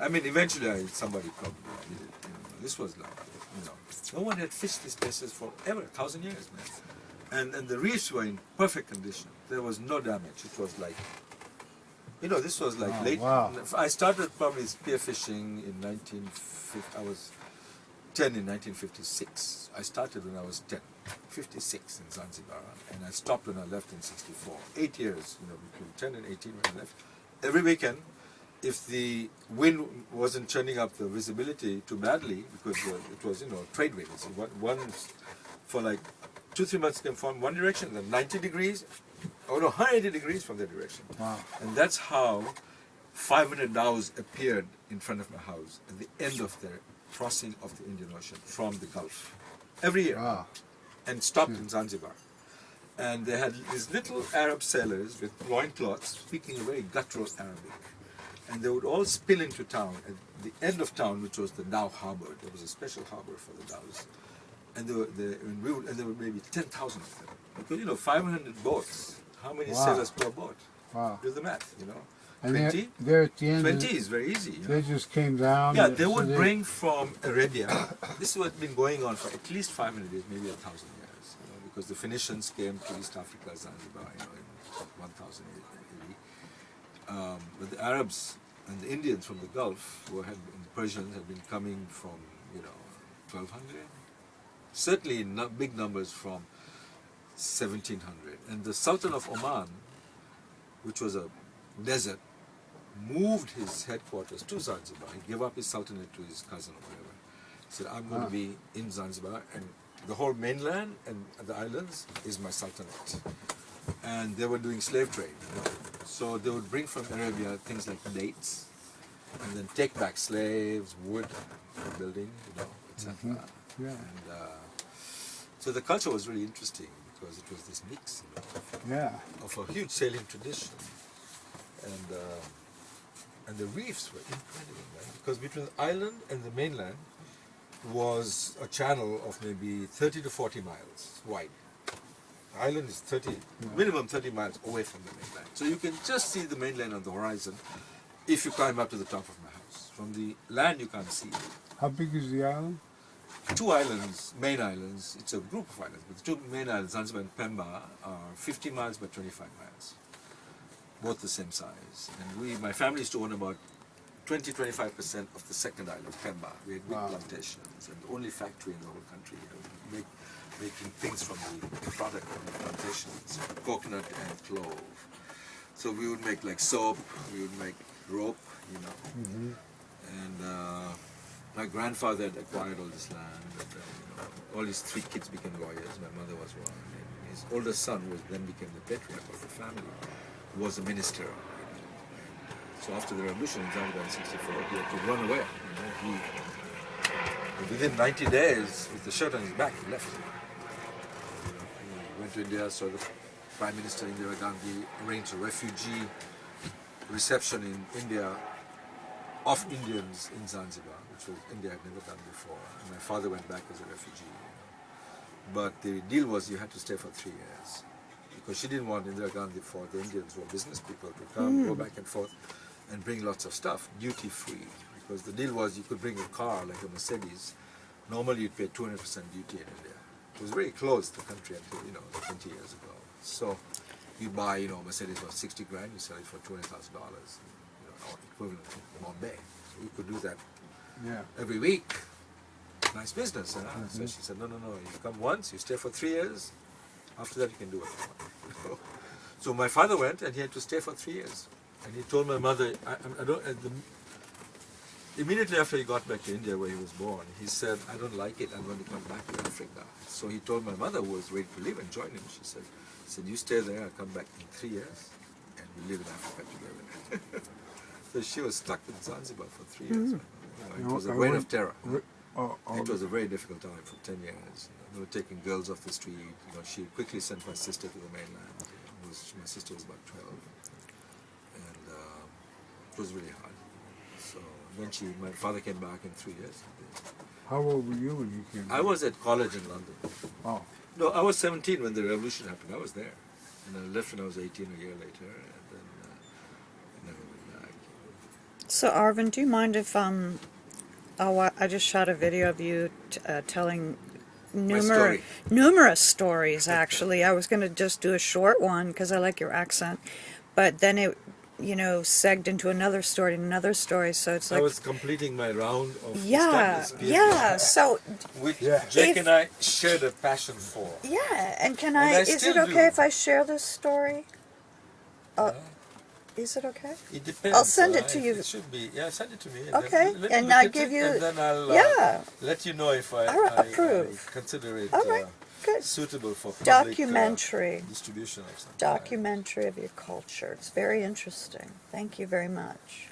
I mean, eventually somebody probably did it. This was like, no one had fished these places for ever, 1,000 years, man. And the reefs were in perfect condition. There was no damage. It was like, this was like late. Wow. I started probably spearfishing in 1950. I was 10 in 1956. I started when I was 10, 56 in Zanzibar, and I stopped when I left in 64. 8 years, between 10 and 18 when I left. Every weekend, if the wind wasn't turning up the visibility too badly, because it was, trade winds. One for like 2-3 months came from one direction, then 90 degrees, 180 degrees from that direction. Wow. And that's how 500 dhows appeared in front of my house at the end of the crossing of the Indian Ocean from the Gulf. Every year. Wow. And stopped in Zanzibar. And they had these little Arab sailors with loincloths speaking very guttural Arabic. And they would all spill into town. At the end of town, which was the Dhow Harbor, there was a special harbor for the dhows. And there were maybe 10,000 of them. Because, 500 boats. How many sailors per boat? Wow. Do the math, And 20? they're at the end. 20 is very easy. They just came down. Yeah, they would bring from Arabia. This has been going on for at least 500 years, maybe 1,000 years. Because the Phoenicians came to East Africa, Zanzibar, in 1000 AD. But the Arabs and the Indians from the Gulf, and the Persians, had been coming from 1200. Certainly in big numbers from 1700. And the Sultan of Oman, which was a desert, moved his headquarters to Zanzibar. He gave up his sultanate to his cousin or whatever. He said, I'm going to be in Zanzibar, and the whole mainland and the islands is my sultanate. And they were doing slave trade. So they would bring from Arabia things like dates, and then take back slaves, wood for building, etc. Yeah. And so the culture was really interesting, because it was this mix of a huge sailing tradition. And the reefs were incredible, right? Because between the island and the mainland was a channel of maybe 30 to 40 miles wide. The island is minimum 30 miles away from the mainland. So you can just see the mainland on the horizon if you climb up to the top of my house. From the land you can't see it. How big is the island? 2 islands, main islands, it's a group of islands, but the 2 main islands, Zanzibar and Pemba, are 50 miles by 25 miles. Both the same size. And my family used to own about 20-25% of the second island, Pemba. We had big plantations, and the only factory in the whole country, making things from the product from the plantations, coconut and clove. So we would make like soap, we would make rope, and my grandfather had acquired all this land, and, all his 3 kids became lawyers. My mother was one, and his oldest son, who then became the patriarch of the family, was a minister. So after the revolution in Zanzibar in 64, he had to run away. Within 90 days, with the shirt on his back, he left. He went to India, saw the Prime Minister Indira Gandhi, arranged a refugee reception in India of Indians in Zanzibar, which India had never done before. And my father went back as a refugee. But the deal was you had to stay for 3 years. Because she didn't want Indira Gandhi for the Indians who were business people to come, go back and forth, and bring lots of stuff, duty-free. Because the deal was you could bring a car like a Mercedes. Normally you'd pay 200% duty in India. It was very close to the country until, 20 years ago. So you buy, Mercedes for 60 grand, you sell it for $200,000, equivalent to Bombay. So you could do that every week. Nice business, huh? So she said, no, you come once, you stay for 3 years, after that you can do what you want. So my father went, and he had to stay for 3 years. And he told my mother, immediately after he got back to India where he was born, he said, I don't like it, I'm going to come back to Africa. So he told my mother, who was ready to leave, and join him. She said, you stay there, I'll come back in 3 years, and we live in Africa together. So she was stuck in Zanzibar for 3 years. It was a reign of terror. It was a very difficult time for 10 years. They were taking girls off the street. She quickly sent my sister to the mainland. My sister was about 12. And it was really hard. So then my father came back in 3 years. How old were you when you came back? I was at college in London. Oh. No, I was 17 when the revolution happened. I was there. And I left when I was 18 a year later. And then I never went back. So Arvind, do you mind if I just shot a video of you telling story. numerous stories. Actually, I was going to just do a short one because I like your accent, but then it, segged into another story and another story. So it's like I was completing my round of yeah, established yeah. So which Yeah. Jake and I shared a passion for. yeah, and can And I Is it still okay do. if I share this story? Is it okay? It depends. I'll send it to you. It should be. Yeah, send it to me. And Okay, then let and me look I'll at give it, you. And then I'll Yeah. let you know if I approve. consider it All right, good. suitable for public Documentary. distribution of some kind. Documentary of your culture. It's very interesting. Thank you very much.